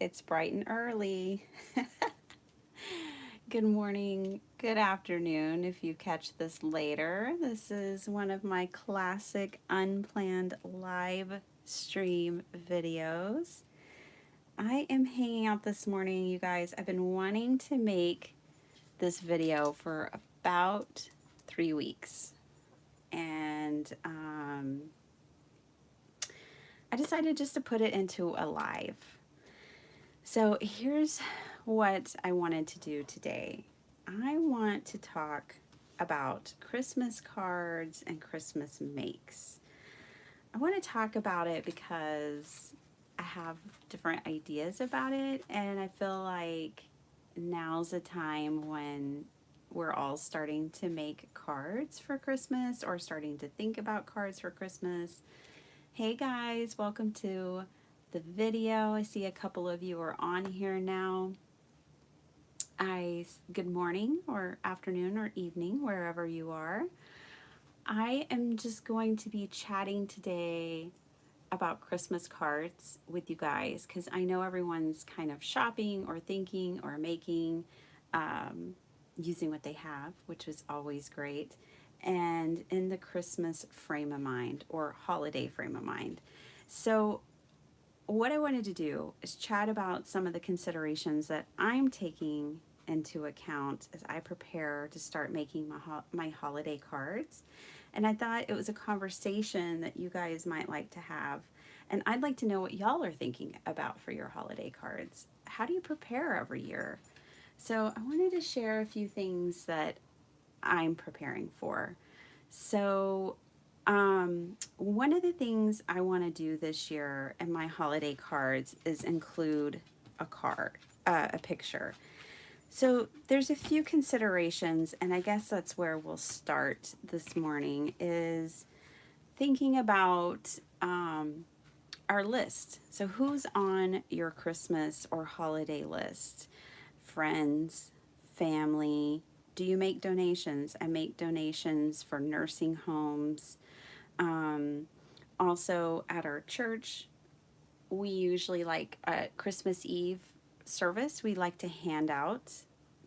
It's bright and early. Good morning, good afternoon if you catch this later. This is one of my classic unplanned live stream videos. I am hanging out this morning, you guys. I've been wanting to make this video for about 3 weeks. And I decided just to put it into a live. So here's what I wanted to do today. I want to talk about Christmas cards and Christmas makes. I want to talk about it because I have different ideas about it, and I feel like now's the time when we're all starting to make cards for Christmas or starting to think about cards for Christmas. Hey guys, welcome to the video. I see a couple of you are on here now. Good morning or afternoon or evening, wherever you are. I am just going to be chatting today about Christmas cards with you guys because I know everyone's kind of shopping or thinking or making, using what they have, which is always great, and in the Christmas frame of mind or holiday frame of mind. So what I wanted to do is chat about some of the considerations that I'm taking into account as I prepare to start making my holiday cards. And I thought it was a conversation that you guys might like to have. And I'd like to know what y'all are thinking about for your holiday cards. How do you prepare every year? So I wanted to share a few things that I'm preparing for. So one of the things I want to do this year in my holiday cards is include a picture. So there's a few considerations, and I guess that's where we'll start this morning, is thinking about our list. So who's on your Christmas or holiday list? Friends, family. Do you make donations? I make donations for nursing homes. Also at our church, we usually like at Christmas Eve service, we like to hand out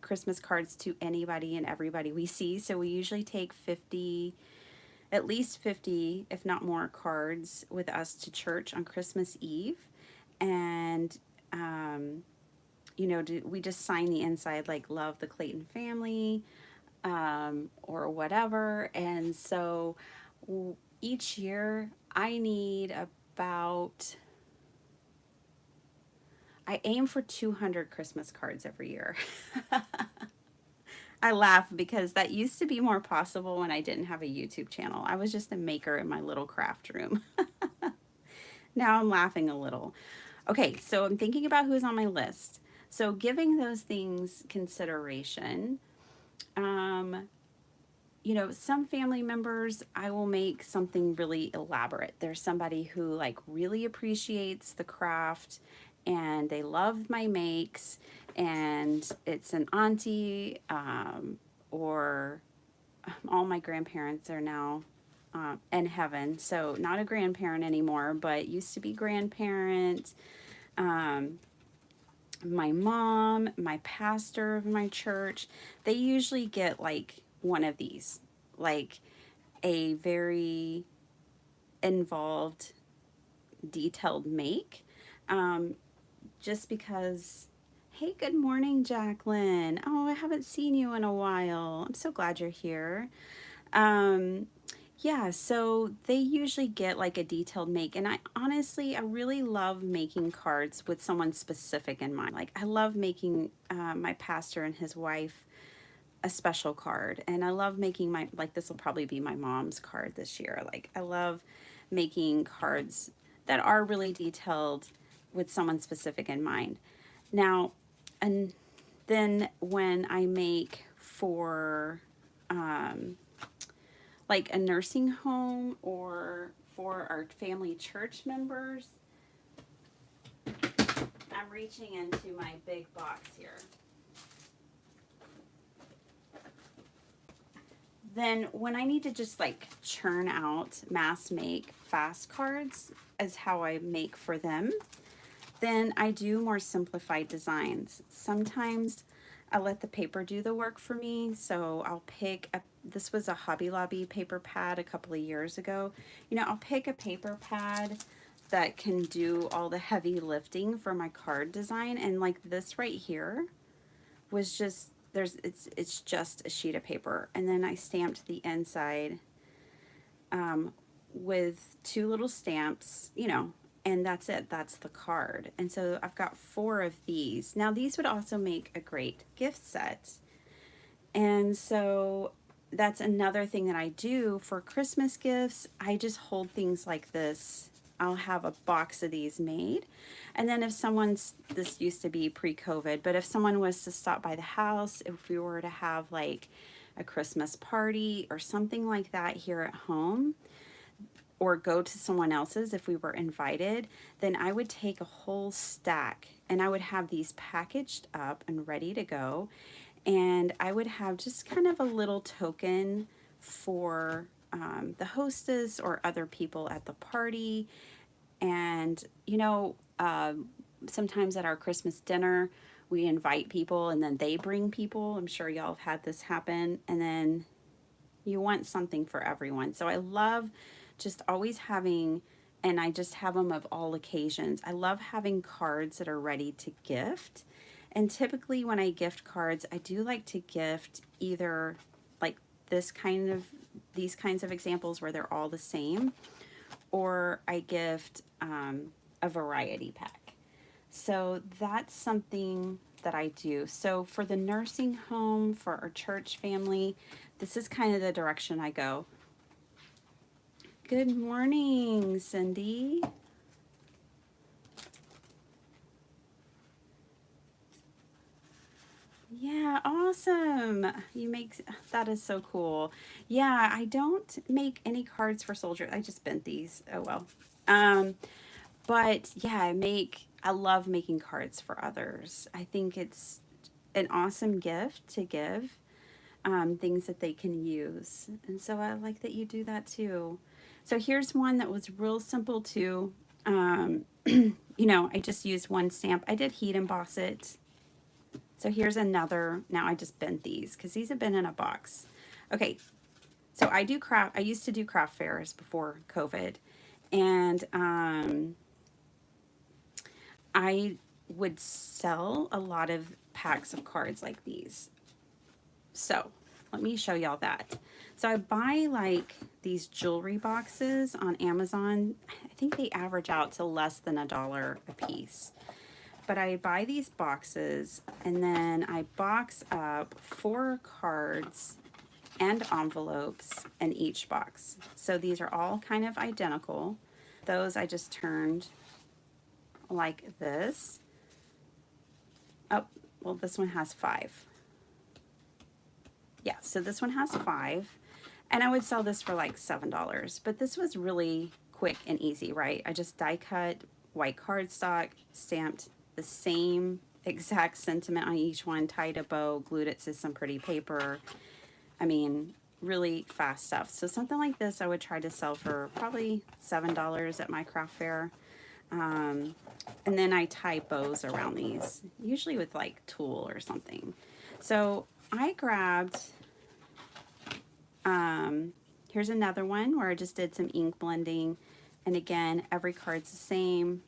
Christmas cards to anybody and everybody we see. So we usually take 50, at least 50, if not more, cards with us to church on Christmas Eve. And, we just sign the inside like love the Clayton family or whatever. And so each year I need about, I aim for 200 Christmas cards every year. I laugh because that used to be more possible when I didn't have a YouTube channel. I was just a maker in my little craft room. Now I'm laughing a little. Okay, so I'm thinking about who's on my list. So giving those things consideration, some family members, I will make something really elaborate. There's somebody who like really appreciates the craft and they love my makes, and it's an auntie, or all my grandparents are now in heaven, so not a grandparent anymore, but used to be grandparent. My mom, my pastor of my church, they usually get like one of these, like a very involved, detailed make. Just because, hey, good morning, Jacqueline. Oh, I haven't seen you in a while. I'm so glad you're here. Yeah, so they usually get like a detailed make. And I really love making cards with someone specific in mind. Like, I love making my pastor and his wife a special card. And I love making this will probably be my mom's card this year. Like, I love making cards that are really detailed with someone specific in mind. Now, and then when I make for like a nursing home or for our family church members, I'm reaching into my big box here. Then when I need to just like churn out, mass make fast cards as how I make for them, then I do more simplified designs. Sometimes I let the paper do the work for me. So I'll pick a, this was a Hobby Lobby paper pad a couple of years ago. You know, I'll pick a paper pad that can do all the heavy lifting for my card design. And like this right here was just, it's just a sheet of paper. And then I stamped the inside with two little stamps, you know, and that's it. That's the card. And so I've got 4 of these. Now these would also make a great gift set. And so that's another thing that I do for Christmas gifts. I just hold things like this. I'll have a box of these made. And then if someone's, this used to be pre-COVID, but if someone was to stop by the house, if we were to have like a Christmas party or something like that here at home, or go to someone else's if we were invited, then I would take a whole stack and I would have these packaged up and ready to go. And I would have just kind of a little token for the hostess or other people at the party. And, you know, sometimes at our Christmas dinner, we invite people and then they bring people. I'm sure y'all have had this happen. And then you want something for everyone. So I love just always having, and I just have them of all occasions. I love having cards that are ready to gift. And typically when I gift cards, I do like to gift either like these kinds of examples where they're all the same, or I gift a variety pack. So that's something that I do. So for the nursing home, for our church family, this is kind of the direction I go. Good morning, Cindy. Yeah, awesome. You make, that is so cool. Yeah, I don't make any cards for soldiers. I just bent these. Oh well. Um, but yeah, I love making cards for others. I think it's an awesome gift to give, things that they can use. And so I like that you do that too. So here's one that was real simple too. You know, I just used one stamp. I did heat emboss it. So here's another. Now I just bent these because these have been in a box. Okay, so I do craft. I used to do craft fairs before COVID, and I would sell a lot of packs of cards like these. So let me show y'all that. So I buy like these jewelry boxes on Amazon. I think they average out to less than $1 a piece. But I buy these boxes and then I box up 4 cards and envelopes in each box. So these are all kind of identical. Those I just turned like this. Oh, well, this one has 5. Yeah, so this one has 5. And I would sell this for like $7. But this was really quick and easy, right? I just die cut white cardstock, stamped the same exact sentiment on each one, tied a bow, glued it to some pretty paper. I mean, really fast stuff. So something like this I would try to sell for probably $7 at my craft fair. And then I tie bows around these, usually with like tulle or something. So I grabbed, here's another one where I just did some ink blending. And again, every card's the same.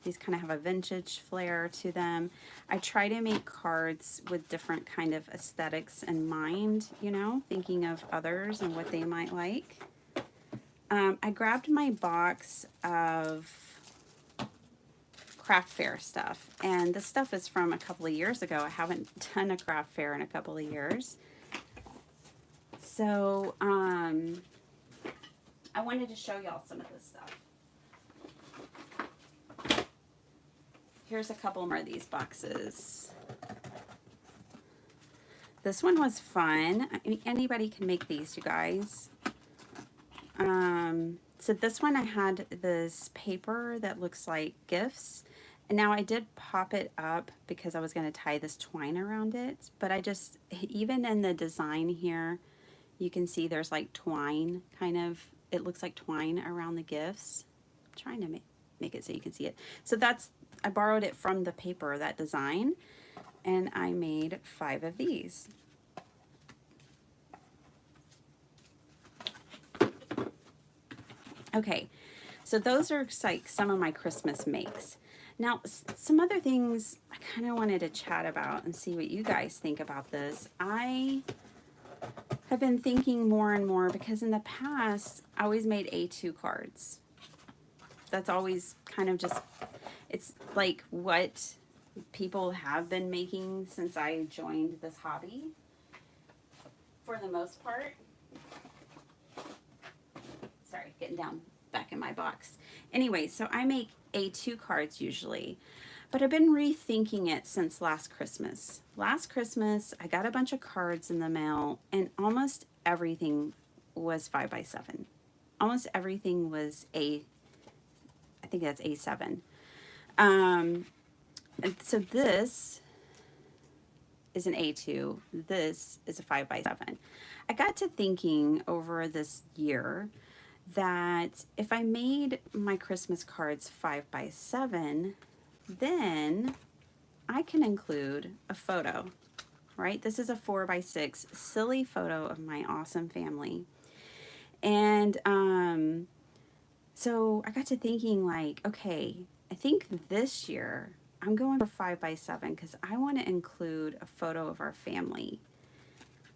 These kind of have a vintage flair to them. I try to make cards with different kind of aesthetics in mind, you know, thinking of others and what they might like. I grabbed my box of craft fair stuff, and this stuff is from a couple of years ago. I haven't done a craft fair in a couple of years. So I wanted to show y'all some of this stuff. Here's a couple more of these boxes. This one was fun. I mean, anybody can make these, you guys. So this one I had this paper that looks like gifts. And now I did pop it up because I was going to tie this twine around it. But I just, even in the design here, you can see there's like twine kind of, it looks like twine around the gifts. I'm trying to make, make it so you can see it. So I borrowed it from the paper, that design, and I made 5 of these. Okay, so those are like some of my Christmas makes. Now, some other things I kind of wanted to chat about and see what you guys think about this. I have been thinking more and more, because in the past, I always made A2 cards. That's always kind of just, it's like what people have been making since I joined this hobby, for the most part. Sorry, getting down back in my box. Anyway, so I make A2 cards usually, but I've been rethinking it since last Christmas. Last Christmas, I got a bunch of cards in the mail, and almost everything was 5x7. Almost everything was I think that's A7. And so this is an A2. This is a 5x7. I got to thinking over this year that if I made my Christmas cards 5x7, then I can include a photo, right? This is a 4x6 silly photo of my awesome family. And so I got to thinking, like, okay, I think this year I'm going for 5x7 because I want to include a photo of our family.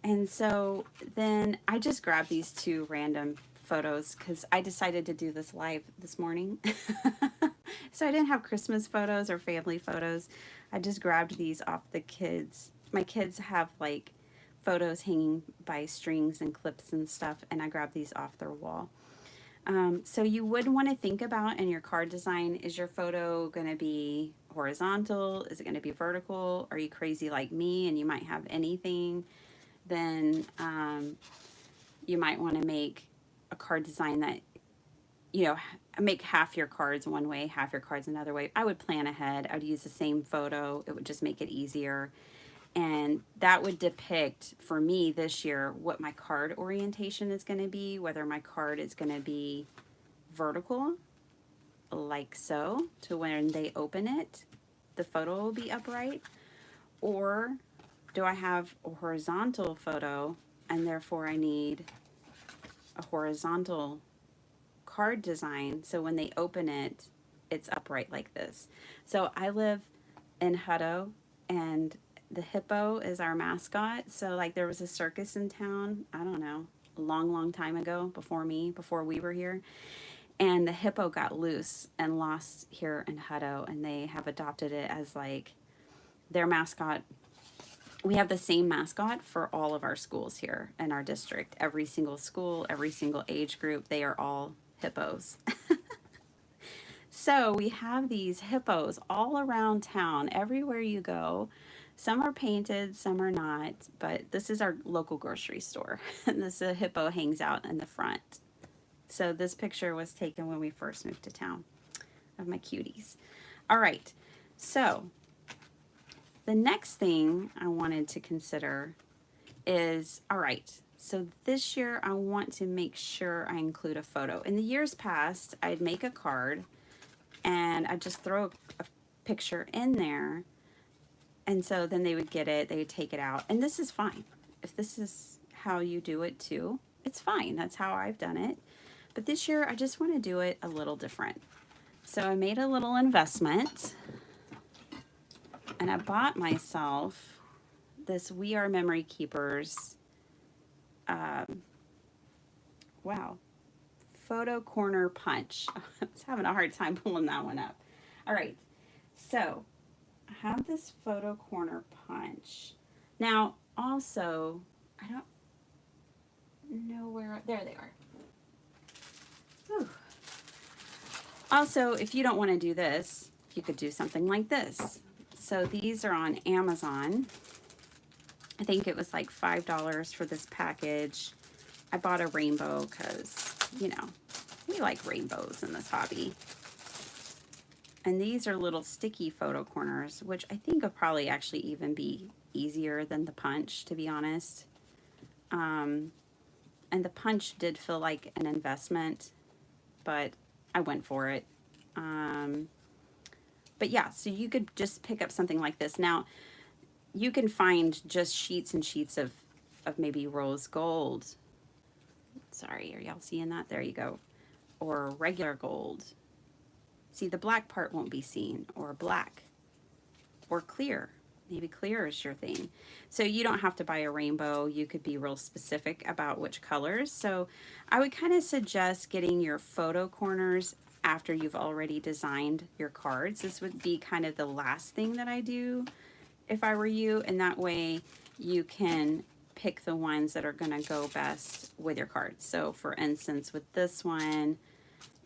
And so then I just grabbed these 2 random photos because I decided to do this live this morning. So I didn't have Christmas photos or family photos. I just grabbed these off the kids. My kids have like photos hanging by strings and clips and stuff, and I grabbed these off their wall. So you would want to think about in your card design, is your photo going to be horizontal? Is it going to be vertical? Are you crazy like me and you might have anything? Then you might want to make a card design that, you know, make half your cards one way, half your cards another way. I would plan ahead. I would use the same photo. It would just make it easier. And that would depict, for me this year, what my card orientation is going to be, whether my card is going to be vertical, like so, to when they open it, the photo will be upright, or do I have a horizontal photo and therefore I need a horizontal card design, so when they open it, it's upright like this. So I live in Hutto, and the hippo is our mascot. So like there was a circus in town, I don't know, a long time ago, before we were here. And the hippo got loose and lost here in Hutto, and they have adopted it as like their mascot. We have the same mascot for all of our schools here in our district. Every single school, every single age group, they are all hippos. So we have these hippos all around town, everywhere you go. Some are painted, some are not, but this is our local grocery store. And this hippo hangs out in the front. So this picture was taken when we first moved to town of my cuties. All right, so the next thing I wanted to consider is, all right, so this year I want to make sure I include a photo. In the years past, I'd make a card and I'd just throw a picture in there, and so then they would get it, they would take it out, and this is fine. If this is how you do it too, it's fine. That's how I've done it. But this year I just want to do it a little different. So I made a little investment, and I bought myself this We Are Memory Keepers, wow, photo corner punch. I was having a hard time pulling that one up. All right, so I have this photo corner punch. Now, also, I don't know where, there they are. Whew. Also, if you don't want to do this, you could do something like this. So these are on Amazon. I think it was like $5 for this package. I bought a rainbow because, you know, we like rainbows in this hobby. And these are little sticky photo corners, which I think will probably actually even be easier than the punch, to be honest. And the punch did feel like an investment, but I went for it. But yeah, so you could just pick up something like this. Now, you can find just sheets and sheets of maybe rose gold. Sorry, are y'all seeing that? There you go. Or regular gold. See, the black part won't be seen, or black, or clear. Maybe clear is your thing. So you don't have to buy a rainbow. You could be real specific about which colors. So I would kind of suggest getting your photo corners after you've already designed your cards. This would be kind of the last thing that I do if I were you, and that way you can pick the ones that are going to go best with your cards. So for instance, with this one,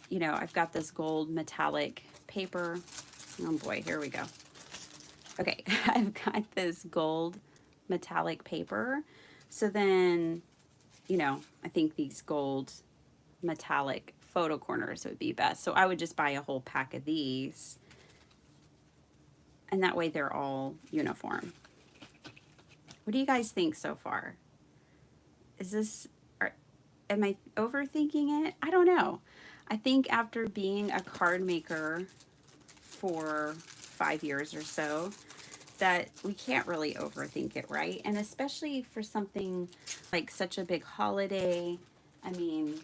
you know, I've got this gold metallic paper. Oh boy, here we go. Okay, I've got this gold metallic paper. So then, you know, I think these gold metallic photo corners would be best. So I would just buy a whole pack of these, and that way they're all uniform. What do you guys think so far? Is this, am I overthinking it? I don't know. I think after being a card maker for 5 years or so, that we can't really overthink it, right? And especially for something like such a big holiday, I mean,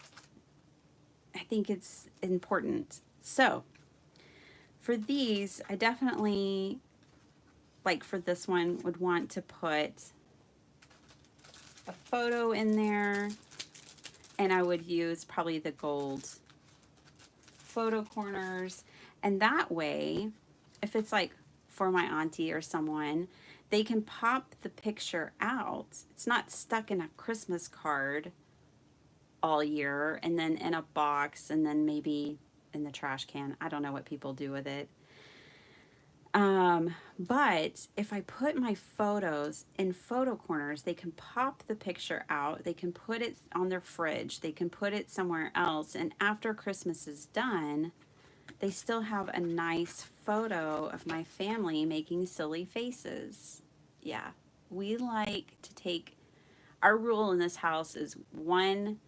I think it's important. So for these, I definitely, like for this one, would want to put a photo in there, and I would use probably the gold photo corners. And that way, if it's like for my auntie or someone, they can pop the picture out. It's not stuck in a Christmas card all year and then in a box and then maybe in the trash can. I don't know what people do with it. But if I put my photos in photo corners, they can pop the picture out, they can put it on their fridge, they can put it somewhere else, and after Christmas is done, they still have a nice photo of my family making silly faces. Yeah, we like to take, our rule in this house is one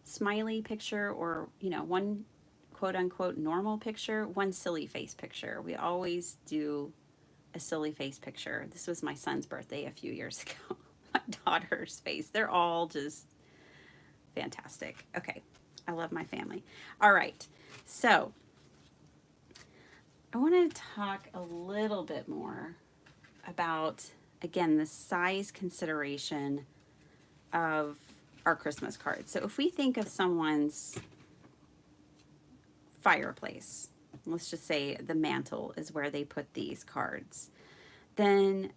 smiley picture, or, you know, one quote unquote normal picture, one silly face picture. We always do a silly face picture. This was my son's birthday a few years ago. My daughter's face. They're all just fantastic. Okay, I love my family. All right, so I want to talk a little bit more about, again, the size consideration of our Christmas cards. So if we think of someone's fireplace, let's just say the mantle is where they put these cards, then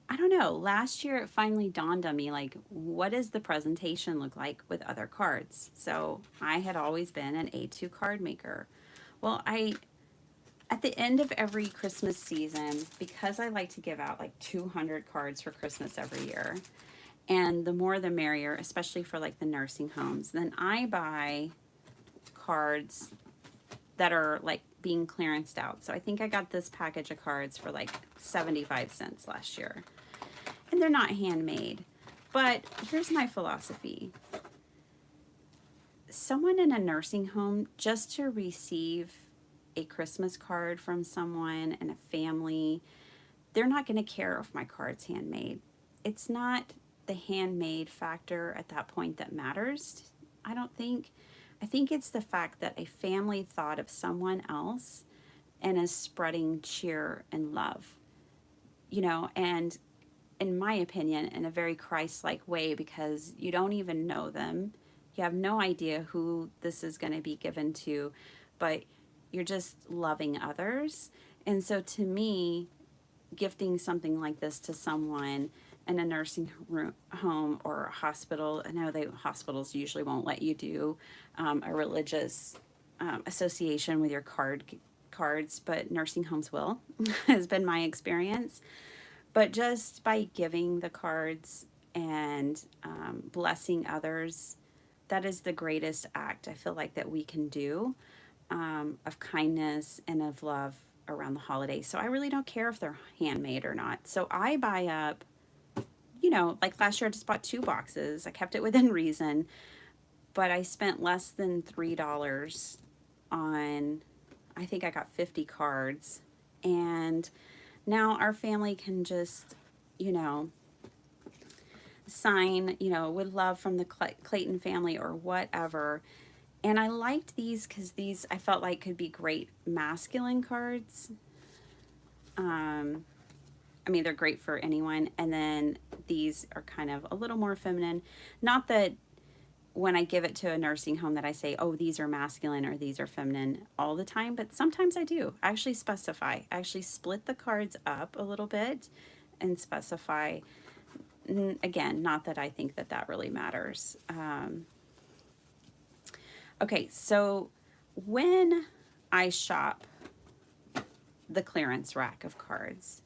I don't know, last year it finally dawned on me, like, what does the presentation look like with other cards? So I had always been an A2 card maker. Well, at the end of every Christmas season, because I like to give out like 200 cards for Christmas every year, and the more the merrier, especially for like the nursing homes, then I buy cards that are like being clearanced out. So I think I got this package of cards for like 75 cents last year. And they're not handmade. But here's my philosophy. Someone in a nursing home, just to receive a Christmas card from someone and a family, they're not going to care if my card's handmade. It's not the handmade factor at that point that matters, I don't think. I think it's the fact that a family thought of someone else and is spreading cheer and love, you know, and in my opinion, in a very Christ-like way, because you don't even know them. You have no idea who this is going to be given to, but you're just loving others. And so to me, gifting something like this to someone in a nursing home or a hospital, I know hospitals usually won't let you do a religious association with your cards, but nursing homes will, has been my experience. But just by giving the cards and blessing others, that is the greatest act I feel like that we can do of kindness and of love around the holidays. So I really don't care if they're handmade or not. So I buy up, you know, like last year I just bought 2 boxes. I kept it within reason, but I spent less than $3 on, I think I got 50 cards. And now our family can just, you know, sign, you know, with love from the Clayton family or whatever. And I liked these because these I felt like could be great masculine cards. I mean, they're great for anyone. And then these are kind of a little more feminine. Not that when I give it to a nursing home that I say, oh, these are masculine or these are feminine all the time, but sometimes I do. I actually specify. I actually split the cards up a little bit and specify. Again, not that I think that that really matters. Okay, so when I shop the clearance rack of cards,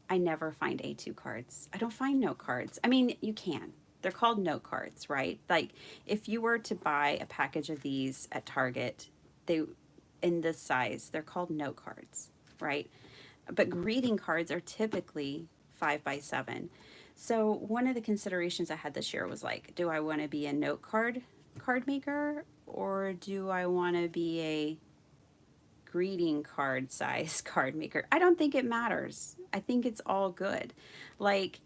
I never find A2 cards. I don't find note cards. I mean, you can. They're called note cards, right? Like if you were to buy a package of these at Target, they in this size, they're called note cards, right? But greeting cards are typically 5x7. So one of the considerations I had this year was like, do I want to be a note card maker, or do I want to be a greeting card size card maker? I don't think it matters. I think it's all good. Like,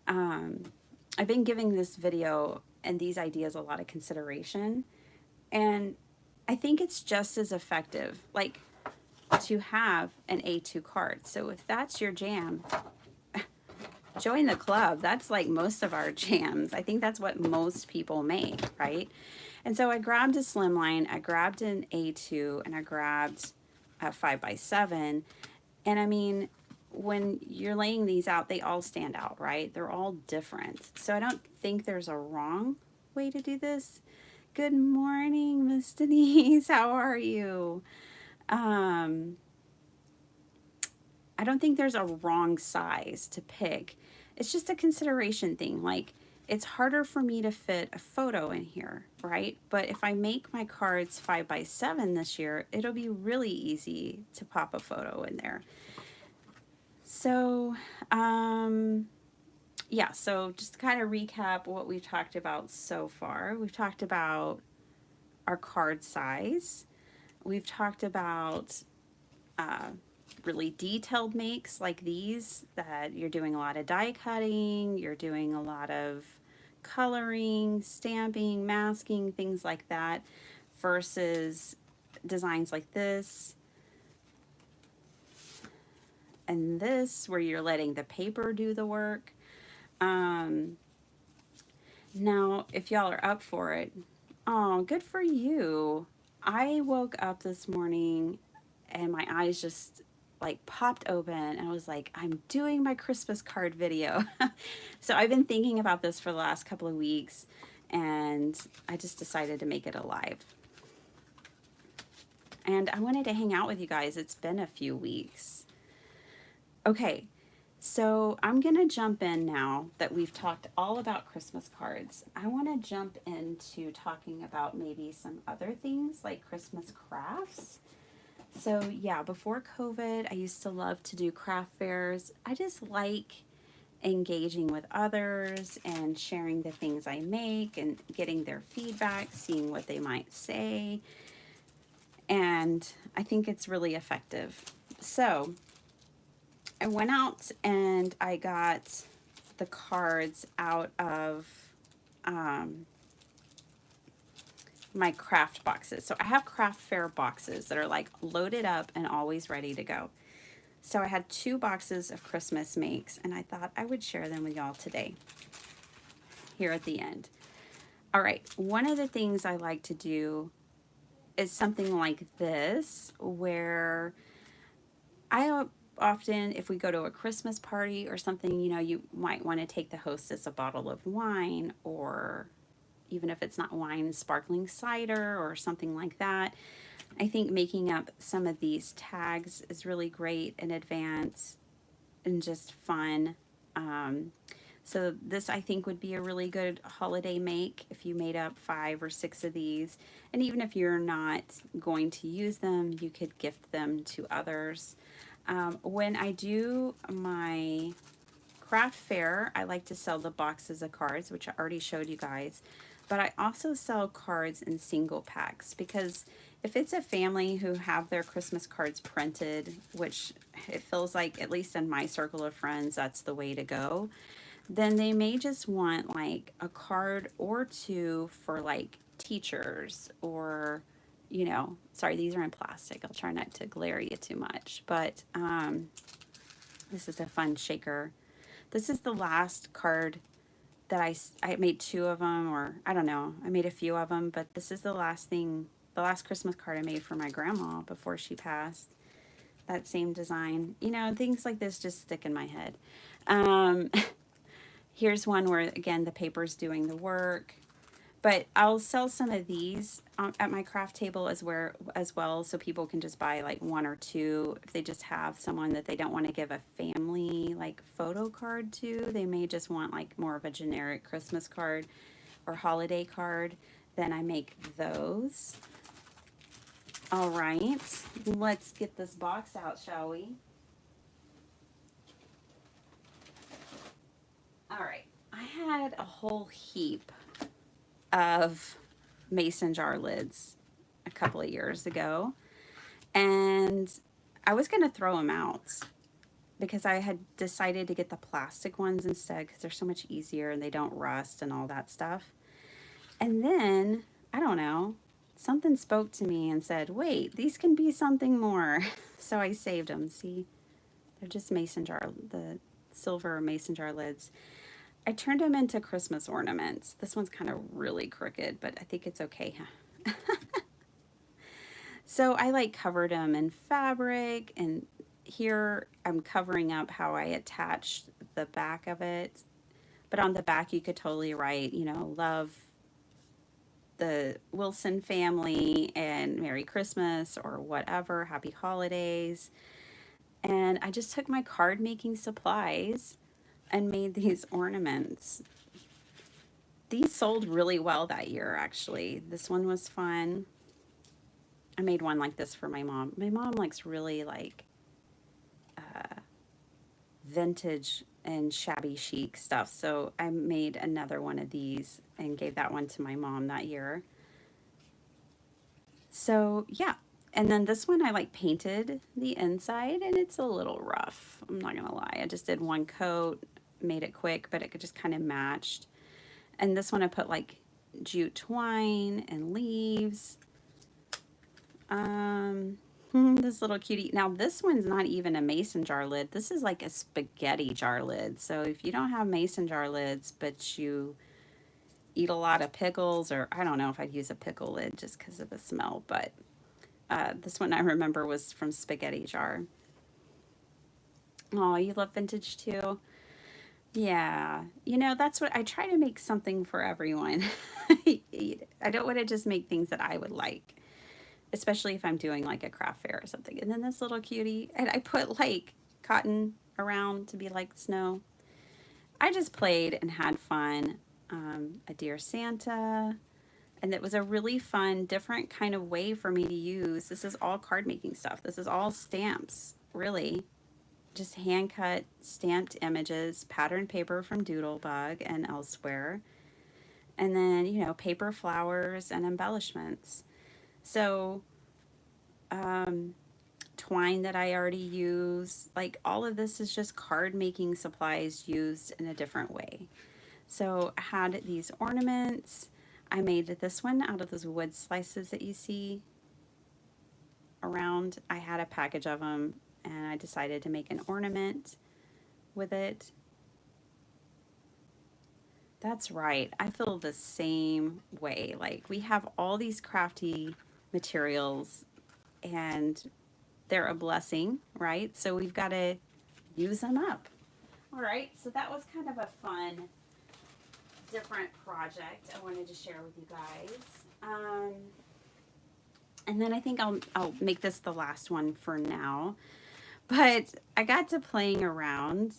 I've been giving this video and these ideas a lot of consideration, and I think it's just as effective, like, to have an A2 card. So if that's your jam, join the club. That's like most of our jams. I think that's what most people make, right? And so I grabbed a slimline, I grabbed an A2, and I grabbed a 5x7. And I mean, when you're laying these out, they all stand out, right? They're all different. So I don't think there's a wrong way to do this. Good morning, Miss Denise. How are you? I don't think there's a wrong size to pick. It's just a consideration thing. Like, it's harder for me to fit a photo in here, right? But if I make my cards 5x7 this year, it'll be really easy to pop a photo in there. So, yeah, so just to kind of recap what we've talked about so far. We've talked about our card size. We've talked about really detailed makes like these, that you're doing a lot of die cutting, you're doing a lot of coloring, stamping, masking, things like that, versus designs like this and this, where you're letting the paper do the work. Now, if y'all are up for it, oh, good for you. I woke up this morning and my eyes just like popped open, and I was like, I'm doing my Christmas card video. So I've been thinking about this for the last couple of weeks, and I just decided to make it alive. And I wanted to hang out with you guys. It's been a few weeks. Okay, so I'm gonna jump in now that we've talked all about Christmas cards. I wanna jump into talking about maybe some other things like Christmas crafts. So yeah, before COVID, I used to love to do craft fairs. I just like engaging with others and sharing the things I make and getting their feedback, seeing what they might say. And I think it's really effective. So I went out and I got the cards out of my craft boxes. So I have craft fair boxes that are like loaded up and always ready to go. So I had 2 boxes of Christmas makes, and I thought I would share them with y'all today here at the end. All right, one of the things I like to do is something like this, where I often, if we go to a Christmas party or something, you know, you might want to take the hostess a bottle of wine, or even if it's not wine, sparkling cider or something like that. I think making up some of these tags is really great in advance and just fun. So this, I think, would be a really good holiday make if you made up 5 or 6 of these. And even if you're not going to use them, you could gift them to others. When I do my craft fair, I like to sell the boxes of cards, which I already showed you guys. But I also sell cards in single packs, because If it's a family who have their Christmas cards printed, which it feels like, at least in my circle of friends, that's the way to go, then they may just want like a card or two for like teachers or, sorry, these are in plastic. I'll try not to glare you too much, but this is a fun shaker. This is the last card that I made two of them, or I don't know, I made a few of them, but this is the last Christmas card I made for my grandma before she passed. That same design, things like this just stick in my head. Um, Here's one where, again, the paper's doing the work. But I'll sell some of these at my craft table as well, so people can just buy like one or two. If they just have someone that they don't want to give a family like photo card to, they may just want like more of a generic Christmas card or holiday card. Then I make those. All right, let's get this box out, shall we? All right, I had a whole heap of mason jar lids a couple of years ago, and I was going to throw them out because I had decided to get the plastic ones instead because they're so much easier and they don't rust and all that stuff. And then, I don't know, something spoke to me and said, wait, these can be something more. So I saved them. See, they're just mason jar, the silver mason jar lids. I turned them into Christmas ornaments. This one's kind of really crooked, but I think it's okay. So I like covered them in fabric, and here I'm covering up how I attached the back of it. But on the back you could totally write, love the Wilson family and Merry Christmas or whatever, Happy Holidays. And I just took my card making supplies and made these ornaments. These sold really well that year, actually. This one was fun. I made one like this for my mom. My mom likes really like vintage and shabby chic stuff. So I made another one of these and gave that one to my mom that year. So yeah. And then this one I like painted the inside and it's a little rough. I'm not gonna lie. I just did one coat, made it quick, but it could just kind of matched. And this one I put like jute twine and leaves. This little cutie. Now this one's not even a mason jar lid. This is like a spaghetti jar lid. So if you don't have mason jar lids, but you eat a lot of pickles, or I don't know if I'd use a pickle lid just because of the smell, but this one I remember was from spaghetti jar. Oh, you love vintage too? Yeah. That's what I try to make, something for everyone. I don't want to just make things that I would like, especially if I'm doing like a craft fair or something. And then this little cutie, and I put like cotton around to be like snow. I just played and had fun. A Dear Santa, and it was a really fun, different kind of way for me to use. This is all card making stuff. This is all stamps, really. Just hand cut, stamped images, patterned paper from Doodlebug and elsewhere. And then, paper flowers and embellishments. So, twine that I already use. Like all of this is just card making supplies used in a different way. So I had these ornaments. I made this one out of those wood slices that you see around. I had a package of them and I decided to make an ornament with it. That's right. I feel the same way. Like we have all these crafty materials and they're a blessing, right? So we've got to use them up. All right. So that was kind of a fun, different project I wanted to share with you guys. And then I think I'll make this the last one for now. But I got to playing around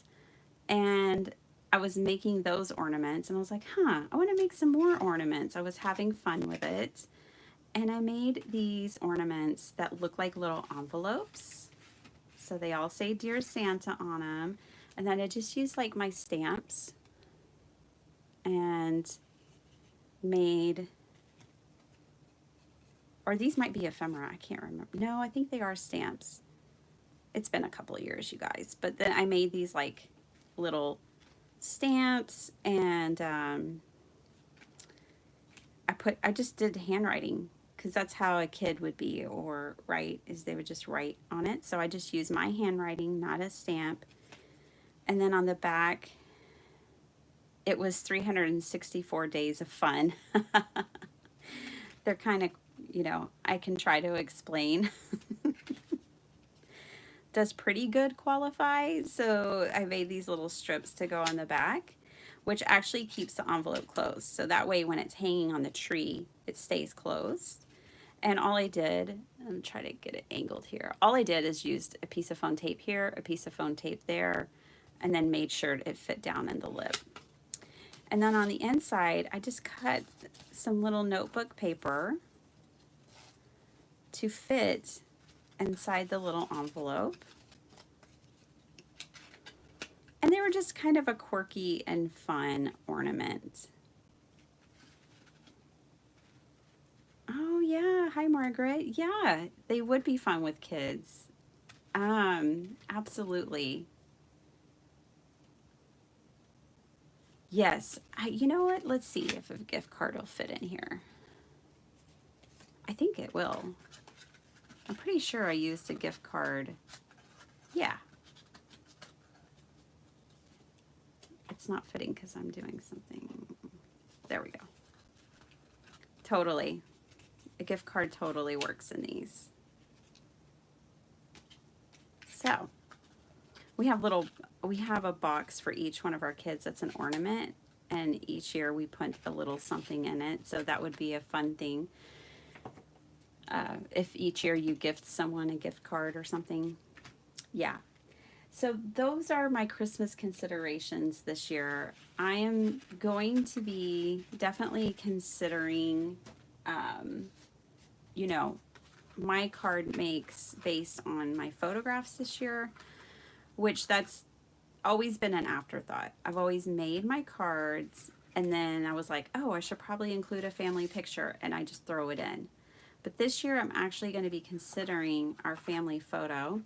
and I was making those ornaments and I was like, I want to make some more ornaments. I was having fun with it. And I made these ornaments that look like little envelopes. So they all say Dear Santa on them. And then I just used like my stamps and made or these might be ephemera. I can't remember. No, I think they are stamps. It's been a couple of years, you guys. But then I made these like little stamps, and I just did handwriting because that's how a kid would be or write, is they would just write on it. So I just used my handwriting, not a stamp. And then on the back, it was 364 days of fun. They're kind of, I can try to explain. Does pretty good qualify? So I made these little strips to go on the back, which actually keeps the envelope closed. So that way when it's hanging on the tree, it stays closed. And all I did, I'm trying to get it angled here. All I did is used a piece of foam tape here, a piece of foam tape there, and then made sure it fit down in the lip. And then on the inside, I just cut some little notebook paper to fit inside the little envelope. And they were just kind of a quirky and fun ornament. Oh yeah, hi Margaret. Yeah, they would be fun with kids. Absolutely. Yes, you know what? Let's see if a gift card will fit in here. I think it will. I'm pretty sure I used a gift card. Yeah. It's not fitting because I'm doing something. There we go. Totally. A gift card totally works in these. So we have a box for each one of our kids that's an ornament, and each year we put a little something in it. So that would be a fun thing. If each year you gift someone a gift card or something. Yeah. So those are my Christmas considerations this year. I am going to be definitely considering, my card makes based on my photographs this year, which that's always been an afterthought. I've always made my cards, and then I was like, oh, I should probably include a family picture, and I just throw it in. But this year I'm actually going to be considering our family photo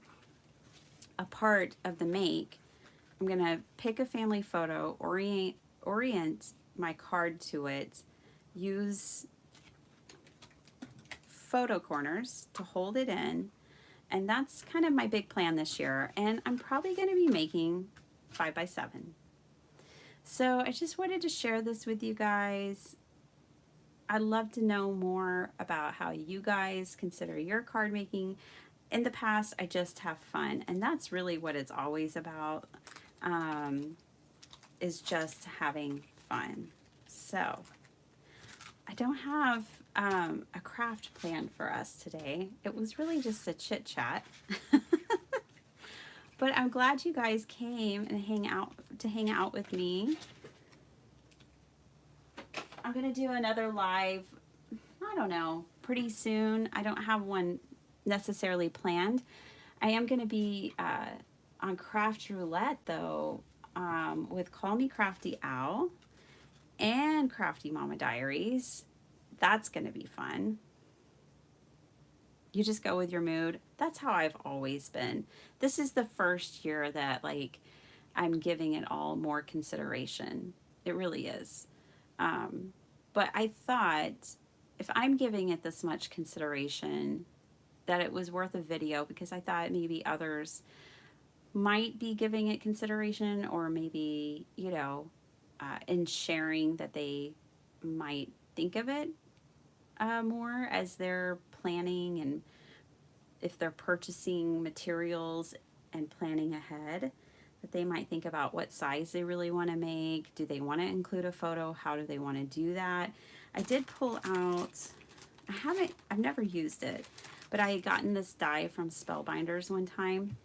a part of the make. I'm going to pick a family photo, orient my card to it, use photo corners to hold it in, and that's kind of my big plan this year. And I'm probably going to be making 5x7. So I just wanted to share this with you guys. I'd love to know more about how you guys consider your card making. In the past, I just have fun, and that's really what it's always about, is just having fun. So I don't have a craft plan for us today. It was really just a chit chat. But I'm glad you guys came and hang out with me. I'm gonna do another live, I don't know, pretty soon. I don't have one necessarily planned. I am gonna be on Craft Roulette though, with Call Me Crafty Owl and Crafty Mama Diaries. That's gonna be fun. You just go with your mood. That's how I've always been. This is the first year that like I'm giving it all more consideration. It really is. But I thought if I'm giving it this much consideration, that it was worth a video, because I thought maybe others might be giving it consideration, or maybe, in sharing that they might think of it more as they're planning, and if they're purchasing materials and planning ahead, that they might think about what size they really want to make. Do they want to include a photo? How do they want to do that? I did pull out, I've never used it, but I had gotten this die from Spellbinders one time,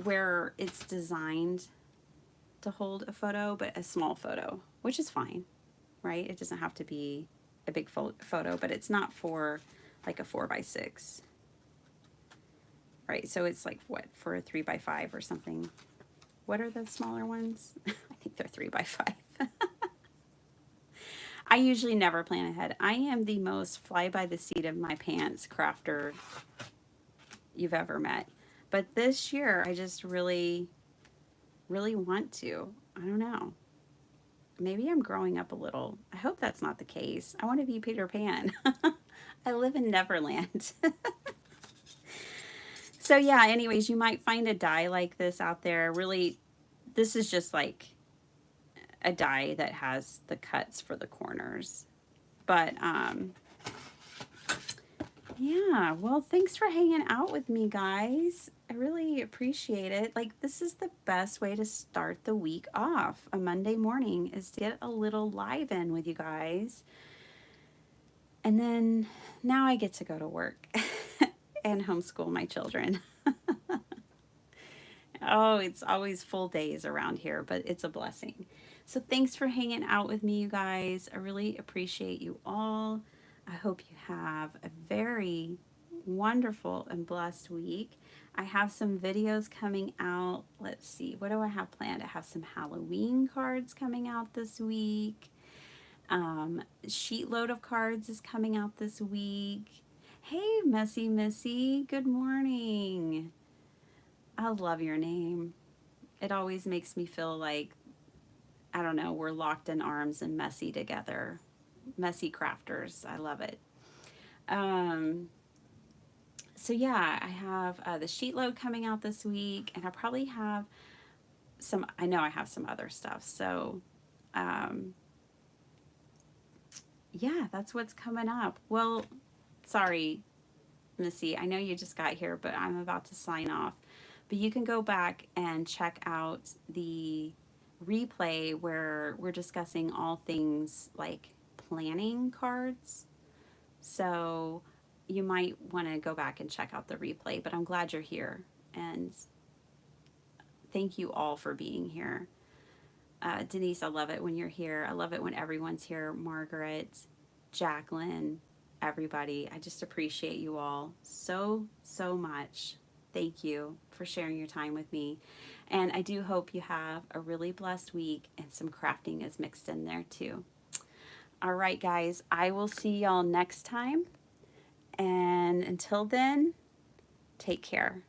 where it's designed to hold a photo, but a small photo, which is fine, right? It doesn't have to be a big photo, but it's not for like a 4x6. Right, so it's like what, for a 3x5 or something. What are the smaller ones? I think they're 3x5. I usually never plan ahead. I am the most fly by the seat of my pants crafter you've ever met. But this year, I just really, really want to. I don't know. Maybe I'm growing up a little. I hope that's not the case. I want to be Peter Pan. I live in Neverland. So, yeah, anyways, you might find a die like this out there. Really, this is just like a die that has the cuts for the corners. But, yeah, well, thanks for hanging out with me, guys. I really appreciate it. Like, this is the best way to start the week off. A Monday morning is to get a little live in with you guys. And then now I get to go to work and homeschool my children. Oh, it's always full days around here, but it's a blessing. So thanks for hanging out with me, you guys. I really appreciate you all. I hope you have a very wonderful and blessed week. I have some videos coming out. Let's see, what do I have planned? I have some Halloween cards coming out this week. Sheet load of cards is coming out this week. Hey, Messy Missy, good morning. I love your name. It always makes me feel like, I don't know, we're locked in arms and messy together. Messy crafters. I love it. Um, so yeah, I have the sheet load coming out this week, and I probably have some, I know I have some other stuff. So, um, yeah, that's what's coming up. Well, sorry, Missy, I know you just got here, but I'm about to sign off. But you can go back and check out the replay where we're discussing all things like planning cards. So you might want to go back and check out the replay, but I'm glad you're here. And thank you all for being here. Denise, I love it when you're here. I love it when everyone's here. Margaret, Jacqueline, everybody. I just appreciate you all so, so much. Thank you for sharing your time with me. And I do hope you have a really blessed week, and some crafting is mixed in there too. All right, guys, I will see y'all next time. And until then, take care.